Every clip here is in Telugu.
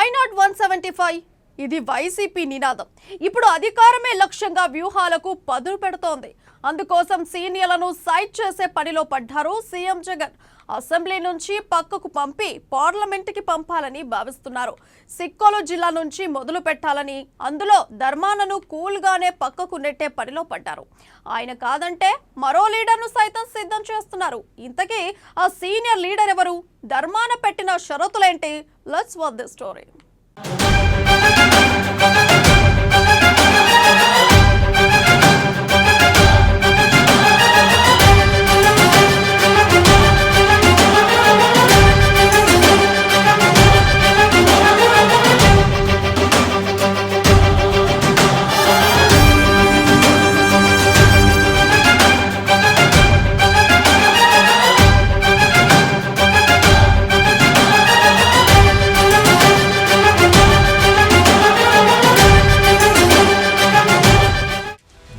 Why not 175? ఇది వైసీపీ నినాదం. ఇప్పుడు అధికారమే లక్ష్యంగా వ్యూహాలకు పదును పెడుతోంది. అందుకోసం సీనియర్లను సైట్ చేసే పనిలో పడ్డారు సీఎం జగన్. అసెంబ్లీ నుంచి పక్కకు పంపి పార్లమెంటుకి పంపాలని భావిస్తున్నారు. సిక్కోలు జిల్లా నుంచి మొదలు పెట్టాలని, అందులో ధర్మానను కూల్గానే పక్కకు నెట్టే పనిలో పడ్డారు. ఆయన కాదంటే మరో లీడర్ను సైతం సిద్ధం చేస్తున్నారు. ఇంతకీ ఆ సీనియర్ లీడర్ ఎవరు? ధర్మాన పెట్టిన షరతులేంటి? Let's watch the story.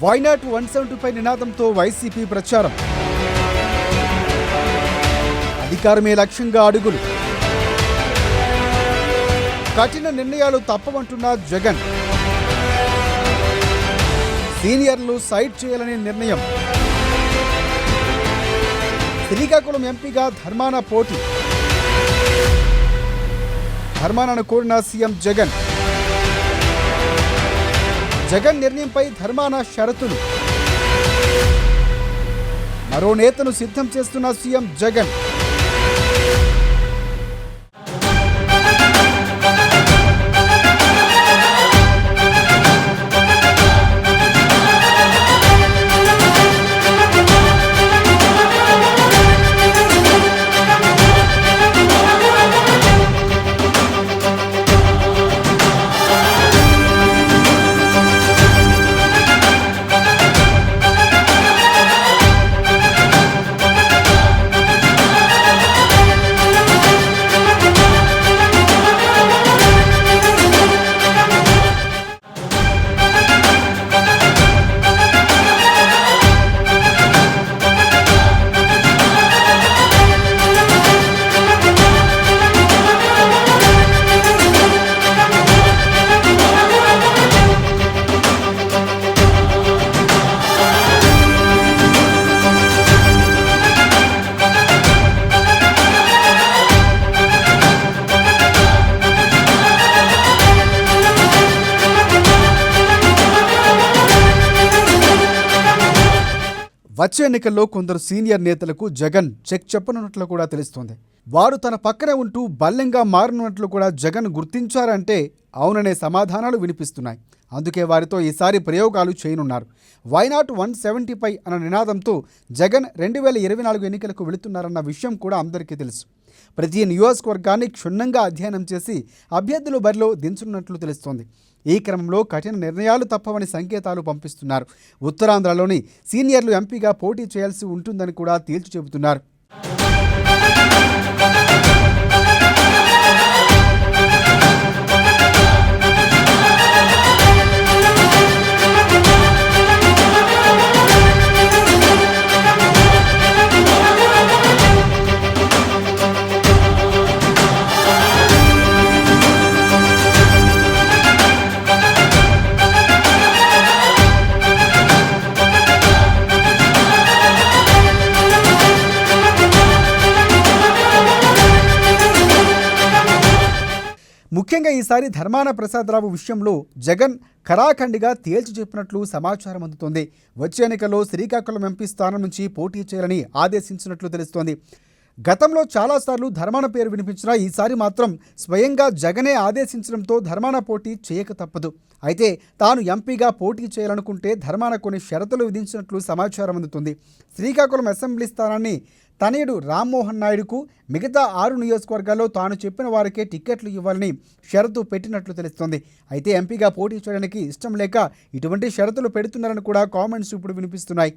Why not 175 నినాదంతో వైసీపీ ప్రచారం. అధికారమే లక్ష్యంగా అడుగులు. కఠిన నిర్ణయాలు తప్పవంటున్న జగన్. సీనియర్లు సైట్ చేయాలనే నిర్ణయం. శ్రీకాకుళం ఎంపీగా ధర్మాన పోటీ. ధర్మానను కోరిన సీఎం జగన్. జగన్ నిర్ణయంపై ధర్మాన షరతులు. మరో నేతను సిద్ధం చేస్తున్న సీఎం జగన్. వచ్చే ఎన్నికల్లో కొందరు సీనియర్ నేతలకు జగన్ చెక్ చెప్పనున్నట్లు కూడా తెలుస్తోంది. వారు తన పక్కనే ఉంటూ బల్లెంగా మారనున్నట్లు కూడా జగన్ గుర్తించారంటే అవుననే సమాధానాలు వినిపిస్తున్నాయి. అందుకే వారితో ఈసారి ప్రయోగాలు చేయనున్నారు. వై నాట్ 175 అన్న నినాదంతో జగన్ 2024 ఎన్నికలకు వెళుతున్నారన్న విషయం కూడా అందరికీ తెలుసు. ప్రతి నియోజకవర్గాన్ని క్షుణ్ణంగా అధ్యయనం చేసి అభ్యర్థులు బరిలో దించనున్నట్లు తెలుస్తోంది. ఈ క్రమంలో కఠిన నిర్ణయాలు తప్పవని సంకేతాలు పంపిస్తున్నారు. ఉత్తరాంధ్రలోని సీనియర్లు ఎంపీగా పోటీ చేయాల్సి ఉంటుందని కూడా తేల్చి చెబుతున్నారు. ముఖ్యంగా ఈసారి ధర్మాన ప్రసాదరావు విషయంలో జగన్ ఖరాఖండిగా తేల్చి చెప్పినట్లు సమాచారం అందుతోంది. వచ్చే ఎన్నికల్లో శ్రీకాకుళం ఎంపీ స్థానం నుంచి పోటీ చేయాలని ఆదేశించినట్లు తెలుస్తోంది. గతంలో చాలాసార్లు ధర్మాన పేరు వినిపించినా ఈసారి మాత్రం స్వయంగా జగనే ఆదేశించడంతో ధర్మాన పోటీ చేయక తప్పదు. అయితే తాను ఎంపీగా పోటీ చేయాలనుకుంటే ధర్మాన కొన్ని షరతులు విధించినట్లు సమాచారం అందుతుంది. శ్రీకాకుళం అసెంబ్లీ స్థానాన్ని తనయుడు రామ్మోహన్ నాయుడుకు, మిగతా 6 నియోజకవర్గాల్లో తాను చెప్పిన వారికే టిక్కెట్లు ఇవ్వాలని షరతు పెట్టినట్లు తెలుస్తోంది. అయితే ఎంపీగా పోటీ చేయడానికి ఇష్టం లేక ఇటువంటి షరతులు పెడుతున్నారని కూడా కామెంట్స్ ఇప్పుడు వినిపిస్తున్నాయి.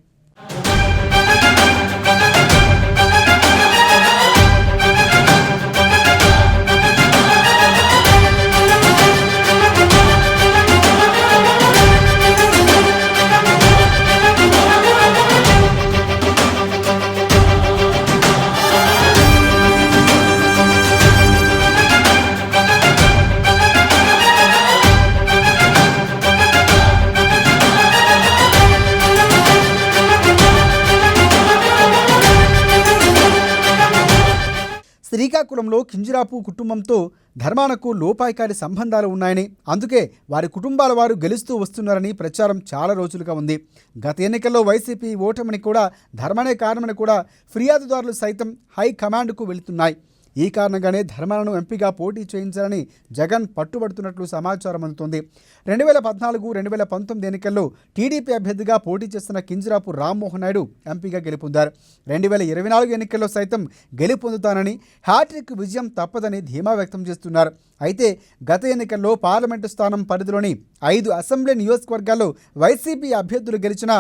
శ్రీకాకుళంలో కింజరాపు కుటుంబంతో ధర్మానకు లోపాయికారి సంబంధాలు ఉన్నాయని, అందుకే వారి కుటుంబాల వారు గెలుస్తూ వస్తున్నారని ప్రచారం చాలా రోజులుగా ఉంది. గత ఎన్నికల్లో వైసీపీ ఓటమిని కూడా ధర్మనే కారణమని కూడా ఫిర్యాదుదారులు సైతం హైకమాండ్కు వెళుతున్నాయి. ఈ కారణంగానే ధర్మాలను ఎంపీగా పోటీ చేయించాలని జగన్ పట్టుబడుతున్నట్లు సమాచారం అందుతోంది. 2014-2019 ఎన్నికల్లో టీడీపీ అభ్యర్థిగా పోటీ చేస్తున్న కింజరాపు రామ్మోహన్ నాయుడు ఎంపీగా గెలుపొందారు. 2024 ఎన్నికల్లో సైతం గెలుపొందుతానని, హ్యాట్రిక్ విజయం తప్పదని ధీమా వ్యక్తం చేస్తున్నారు. అయితే గత ఎన్నికల్లో పార్లమెంటు స్థానం పరిధిలోని 5 అసెంబ్లీ నియోజకవర్గాల్లో వైసీపీ అభ్యర్థులు గెలిచిన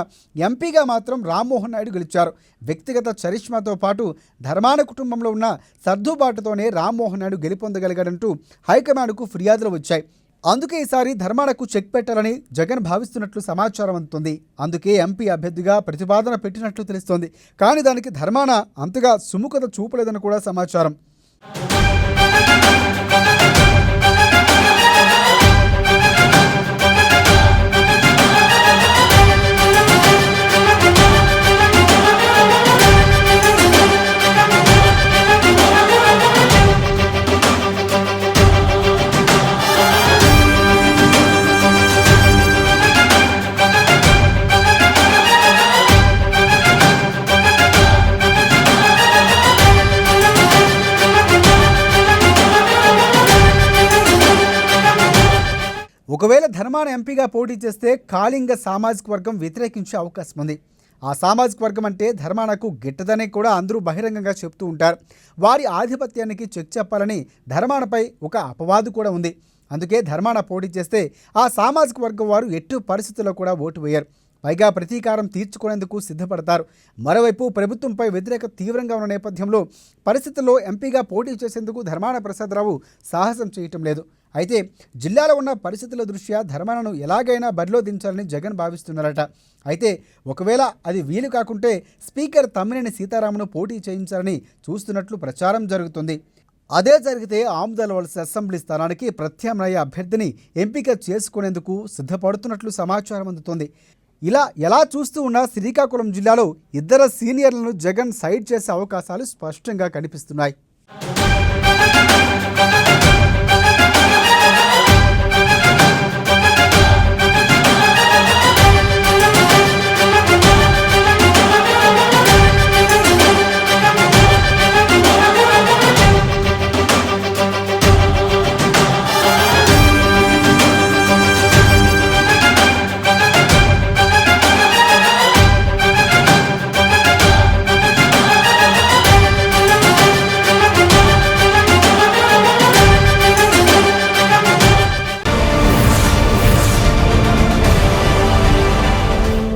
ఎంపీగా మాత్రం రామ్మోహన్ నాయుడు గెలిచారు. వ్యక్తిగత చరిష్మాతో పాటు ధర్మాన కుటుంబంలో ఉన్న సర్దుబాటుతోనే రామ్మోహన్ నాయుడు గెలుపొందగలిగాడంటూ హైకమాండ్కు ఫిర్యాదులు వచ్చాయి. అందుకే ఈసారి ధర్మానకు చెక్ పెట్టాలని జగన్ భావిస్తున్నట్లు సమాచారం అందుతుంది. అందుకే ఎంపీ అభ్యర్థిగా ప్రతిపాదన పెట్టినట్లు తెలుస్తోంది. కానీ దానికి ధర్మాన అంతగా సుముఖత చూపలేదని కూడా సమాచారం. ఒకవేళ ధర్మాన ఎంపీగా పోటీ చేస్తే కాళింగ సామాజిక వర్గం వ్యతిరేకించే అవకాశం ఉంది. ఆ సామాజిక వర్గం అంటే ధర్మానకు గిట్టదని కూడా అందరూ బహిరంగంగా చెప్తూ ఉంటారు. వారి ఆధిపత్యానికి చెక్ చెప్పాలని ధర్మానపై ఒక అపవాదు కూడా ఉంది. అందుకే ధర్మాన పోటీ చేస్తే ఆ సామాజిక వర్గం వారు ఎట్టి పరిస్థితుల్లో కూడా ఓటు వేయరు. పైగా ప్రతీకారం తీర్చుకునేందుకు సిద్ధపడతారు. మరోవైపు ప్రభుత్వంపై వ్యతిరేకత తీవ్రంగా ఉన్న నేపథ్యంలో పరిస్థితుల్లో ఎంపీగా పోటీ చేసేందుకు ధర్మాన ప్రసాదరావు సాహసం చేయటం లేదు. అయితే జిల్లాలో ఉన్న పరిస్థితుల దృష్ట్యా ధర్మానను ఎలాగైనా బరిలో దించాలని జగన్ భావిస్తున్నారట. అయితే ఒకవేళ అది వీలు కాకుంటే స్పీకర్ తమ్మినేని సీతారామను పోటీ చేయించాలని చూస్తున్నట్లు ప్రచారం జరుగుతుంది. అదే జరిగితే ఆముదాలవలస అసెంబ్లీ స్థానానికి ప్రత్యామ్నాయ అభ్యర్థిని ఎంపిక చేసుకునేందుకు సిద్ధపడుతున్నట్లు సమాచారం అందుతోంది. ఇలా ఎలా చూస్తూ ఉన్నా శ్రీకాకుళం జిల్లాలో 2 సీనియర్లను జగన్ సైడ్ చేసే అవకాశాలు స్పష్టంగా కనిపిస్తున్నాయి.